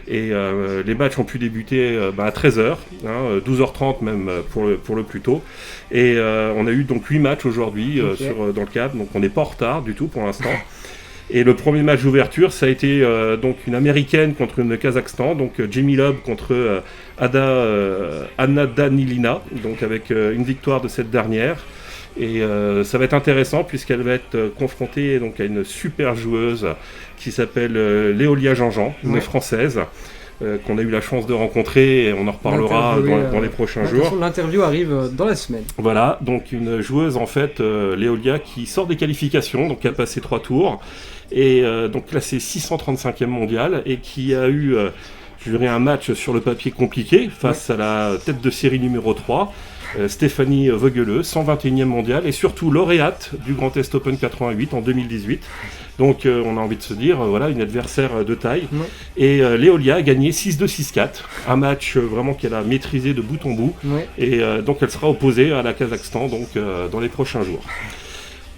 et les matchs ont pu débuter à 13h, 12h30 même pour le plus tôt et on a eu donc 8 matchs aujourd'hui dans le cadre, donc on n'est pas en retard du tout pour l'instant. Et le premier match d'ouverture, ça a été donc une américaine contre une Kazakhstan, donc Jamie Lobb contre Anna Danilina, donc avec une victoire de cette dernière. Et ça va être intéressant puisqu'elle va être confrontée donc, à une super joueuse qui s'appelle Léolia Jean-Jean, une française, qu'on a eu la chance de rencontrer et on en reparlera dans les prochains jours. L'interview arrive dans la semaine. Voilà, donc une joueuse en fait, Léolia, qui sort des qualifications, donc qui a passé 3 tours, et donc classée 635e mondiale et qui a eu un match sur le papier compliqué face à la tête de série numéro 3. Stéphanie Vogeleux, 121e mondiale et surtout lauréate du Grand Est Open 88 en 2018. Donc on a envie de se dire, voilà, une adversaire de taille. Et Léolia a gagné 6-2, 6-4, un match vraiment qu'elle a maîtrisé de bout en bout. Et donc elle sera opposée à la Kazakhstan donc, dans les prochains jours.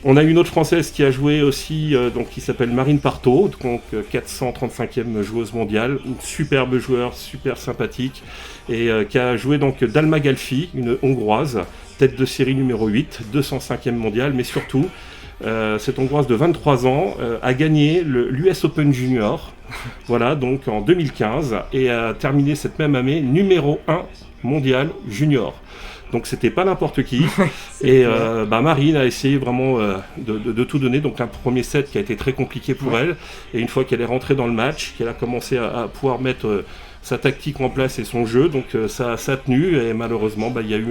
On a une autre française qui a joué aussi, donc, qui s'appelle Marine Partot, donc 435e joueuse mondiale, une superbe joueur, super sympathique, et qui a joué donc Dalma Galfi, une hongroise, tête de série numéro 8, 205e mondiale, mais surtout, cette hongroise de 23 ans a gagné l'US Open Junior, voilà, donc en 2015, et a terminé cette même année numéro 1 mondial junior. Donc c'était pas n'importe qui et Marine a essayé vraiment de tout donner, donc un premier set qui a été très compliqué pour elle et une fois qu'elle est rentrée dans le match, qu'elle a commencé à pouvoir mettre sa tactique en place et son jeu, donc ça a tenu et malheureusement il y a eu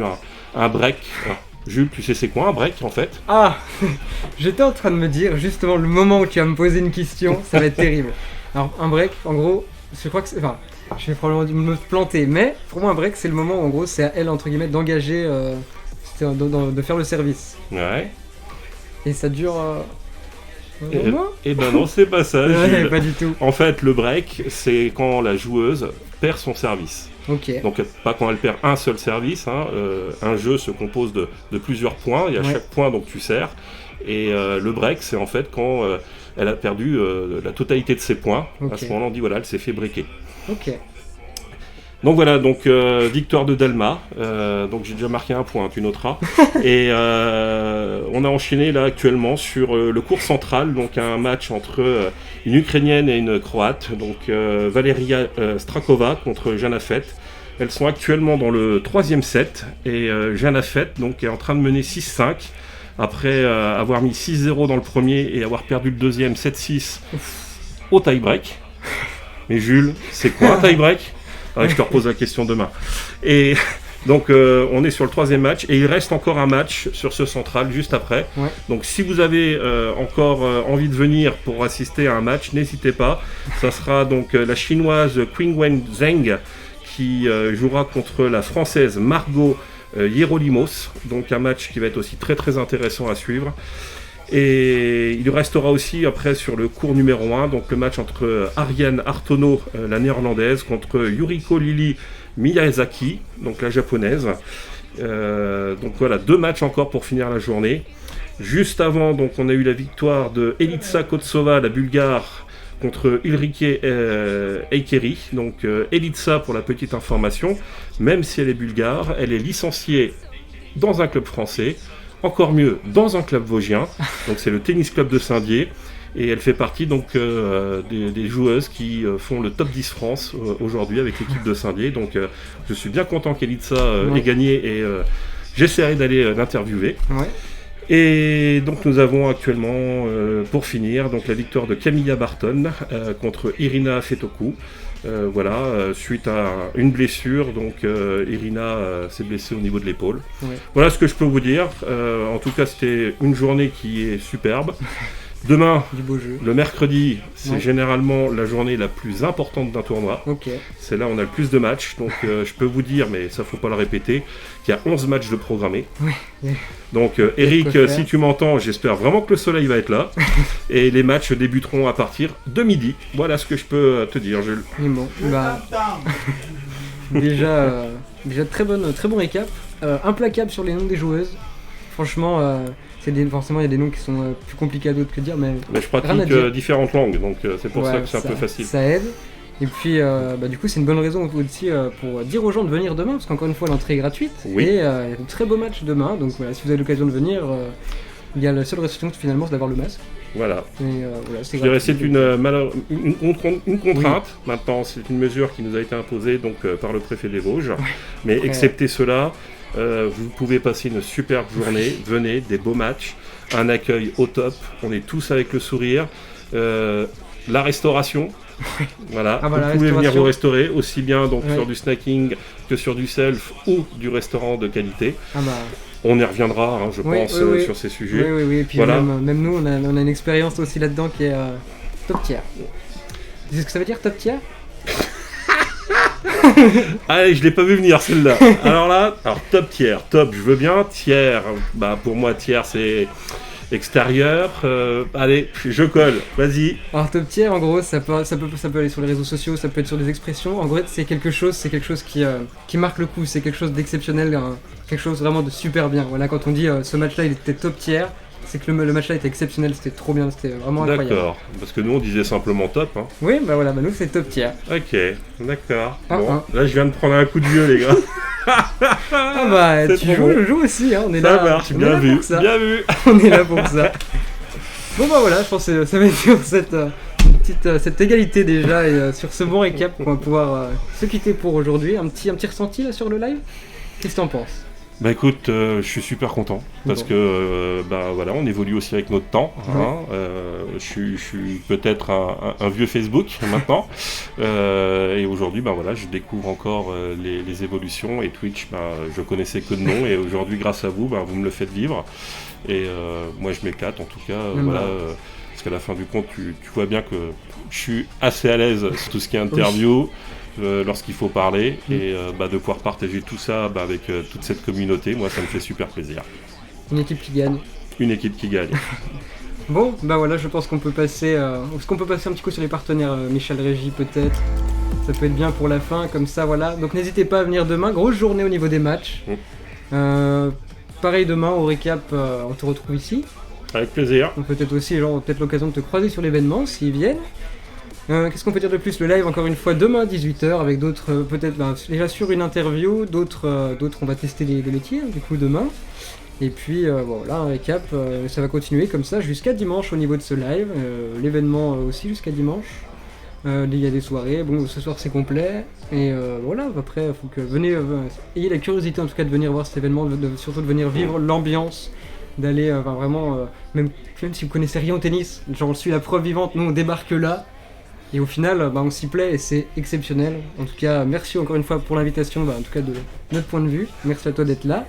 un break. Alors, Jules, tu sais c'est quoi un break en fait? Ah, j'étais en train de me dire justement le moment où tu vas me poser une question, ça va être terrible. Alors un break, en gros, je crois que c'est... Enfin, je vais probablement me planter, mais pour moi un break c'est le moment où en gros c'est à elle entre guillemets d'engager, de faire le service. Ouais. Et ça dure... Et ben non, c'est pas ça. Ouais, pas du tout. En fait, le break, c'est quand la joueuse perd son service. Ok. Donc pas quand elle perd un seul service. Un jeu se compose de plusieurs points et à chaque point donc tu sers. Et le break, c'est en fait quand elle a perdu la totalité de ses points. Okay. À ce moment-là, on dit voilà, elle s'est fait breaker. Ok. Donc voilà, donc victoire de Dalma, donc j'ai déjà marqué un point, tu noteras. Et on a enchaîné là actuellement sur le court central, donc un match entre une Ukrainienne et une Croate, donc Valeria Strakova contre Jana Fett. Elles sont actuellement dans le 3e set et Jana Fett donc, est en train de mener 6-5 après avoir mis 6-0 dans le premier et avoir perdu le deuxième 7-6 au tie-break. Mais Jules, c'est quoi un tie-break ? Je te repose la question demain. Et donc on est sur le 3e match et il reste encore un match sur ce central juste après. Ouais. Donc si vous avez encore envie de venir pour assister à un match, n'hésitez pas. Ça sera donc la chinoise Qingwen Zheng qui jouera contre la française Margot Hierolimos. Donc un match qui va être aussi très très intéressant à suivre. Et il restera aussi après sur le cours numéro 1, donc le match entre Ariane Artono, la néerlandaise, contre Yuriko Lili Miyazaki, donc la japonaise. Donc voilà, 2 matchs encore pour finir la journée. Juste avant, donc on a eu la victoire de Elitsa Kotsova, la bulgare, contre Ulrike Eikeri. Donc Elitsa, pour la petite information, même si elle est bulgare, elle est licenciée dans un club français. Encore mieux, dans un club vosgien, donc c'est le tennis club de Saint-Dié, et elle fait partie donc des joueuses qui font le top 10 France aujourd'hui avec l'équipe de Saint-Dié. Donc je suis bien content qu'Elitsa ait gagné et j'essaierai d'aller l'interviewer. Ouais. Et donc nous avons actuellement, pour finir, donc la victoire de Camilla Barton contre Irina Fetoku. Suite à une blessure, donc Irina s'est blessée au niveau de l'épaule. Ouais. Voilà ce que je peux vous dire. En tout cas, c'était une journée qui est superbe. Demain, Du beau jeu. le mercredi, c'est Ouais. généralement la journée la plus importante d'un tournoi. Ok. C'est là où on a le plus de matchs. Donc je peux vous dire, mais ça faut pas le répéter, qu'il y a 11 matchs de programmés. Ouais. Donc Eric, faire. si tu m'entends, j'espère vraiment que le soleil va être là. Et les matchs débuteront à partir de midi. Voilà ce que je peux te dire, Jules. Et bon, bah, déjà très bon récap. Implacable sur les noms des joueuses. Franchement, forcément il y a des noms qui sont plus compliqués à d'autres que dire, mais Mais je Rien à pratique dire. différentes langues, donc c'est pour ouais, ça que c'est un peu facile. Ça aide. Et puis, du coup, c'est une bonne raison aussi pour dire aux gens de venir demain, parce qu'encore une fois, l'entrée est gratuite. Oui. Et il y a un très beau match demain. Donc voilà, si vous avez l'occasion de venir, il y a la seule restriction finalement, c'est d'avoir le masque. Voilà. Et voilà, c'est Je dirais gratuit. c'est une contrainte. Maintenant, c'est une mesure qui nous a été imposée donc, par le préfet des Vosges. Mais Après, excepté cela, vous pouvez passer une superbe journée. Venez, des beaux matchs, un accueil au top. On est tous avec le sourire. La restauration. Voilà, Ah bah, la vous pouvez venir restauration. vous restaurer aussi bien donc Ouais. sur du snacking que sur du self ou du restaurant de qualité. Ah bah, On y reviendra, hein, je Oui, pense, oui, oui. sur ces oui, sujets. oui, oui. Et puis Voilà. même nous, on a une expérience aussi là-dedans qui est top tier. Tu sais ce que ça veut dire, top tier? Allez, je l'ai pas vu venir celle-là. Alors top tiers, top, je veux bien. Tiers, bah pour moi tiers c'est extérieur. Allez, je colle, vas-y. Alors top tier, en gros, ça peut aller sur les réseaux sociaux, ça peut être sur des expressions. En gros, c'est quelque chose qui marque le coup, c'est quelque chose d'exceptionnel, quelque chose vraiment de super bien. Voilà, quand on dit ce match-là, il était top tier, c'est que le match-là était exceptionnel, c'était trop bien, c'était vraiment incroyable. D'accord, parce que nous on disait simplement top. Hein. Oui, bah voilà, bah nous c'est top tier. Ok, d'accord. Ah, Bon, ah. là je viens de prendre un coup de vieux les gars. Ah bah, c'est tu trop joues, bon. je joue aussi, hein, on est Ça là. marche, on est bien là vu, pour ça. bien vu. On est là pour ça. Bon bah voilà, je pense que ça va être sur cette égalité déjà et sur ce bon récap qu'on va pouvoir se quitter pour aujourd'hui. Un petit ressenti là sur le live. Qu'est-ce que t'en penses? Bah écoute, je suis super content parce Bon. que voilà, on évolue aussi avec notre temps. Hein. Je suis peut-être un vieux Facebook maintenant, et aujourd'hui, bah voilà, je découvre encore les évolutions et Twitch, bah, je connaissais que de nom et aujourd'hui, grâce à vous, bah, vous me le faites vivre et moi je m'éclate en tout cas, voilà. Parce qu'à la fin du compte, tu vois bien que je suis assez à l'aise sur tout ce qui est interview. Lorsqu'il faut parler et de pouvoir partager tout ça avec toute cette communauté, moi ça me fait super plaisir. Une équipe qui gagne. Une équipe qui gagne. Bon, bah voilà, je pense qu'on peut passer. Est-ce qu'on peut passer un petit coup sur les partenaires, Michel Régie peut-être. Ça peut être bien pour la fin, comme ça, voilà. Donc n'hésitez pas à venir demain. Grosse journée au niveau des matchs. Pareil demain au récap, on te retrouve ici. Avec plaisir. Donc peut-être aussi les gens ont peut-être l'occasion de te croiser sur l'événement s'ils viennent. Qu'est-ce qu'on peut dire de plus? Le live encore une fois demain à 18h avec d'autres, peut-être déjà sur une interview, d'autres on va tester les métiers du coup demain. Et puis voilà, un récap, ça va continuer comme ça jusqu'à dimanche au niveau de ce live, l'événement aussi jusqu'à dimanche. Il y a des soirées, bon ce soir c'est complet, et voilà, après il faut que venez, ayez la curiosité en tout cas de venir voir cet événement, surtout de venir vivre l'ambiance, d'aller vraiment, même si vous connaissez rien au tennis, genre je suis la preuve vivante, nous on débarque là. Et au final, on s'y plaît et c'est exceptionnel. En tout cas, merci encore une fois pour l'invitation, en tout cas de notre point de vue. Merci à toi d'être là,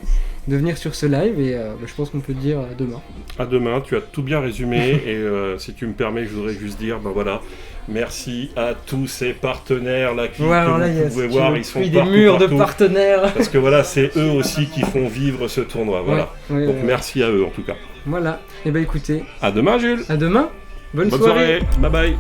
de venir sur ce live et je pense qu'on peut te dire à demain. À demain, tu as tout bien résumé et si tu me permets, je voudrais juste dire, voilà, merci à tous ces partenaires là qui vous pouvez voir, ils sont des murs de partenaires. Parce que voilà, c'est eux aussi qui font vivre ce tournoi, voilà. Donc merci à eux en tout cas. Voilà, et écoutez. À demain Jules. À demain. Bonne soirée. Bye bye.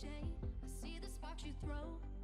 I see the sparks you throw.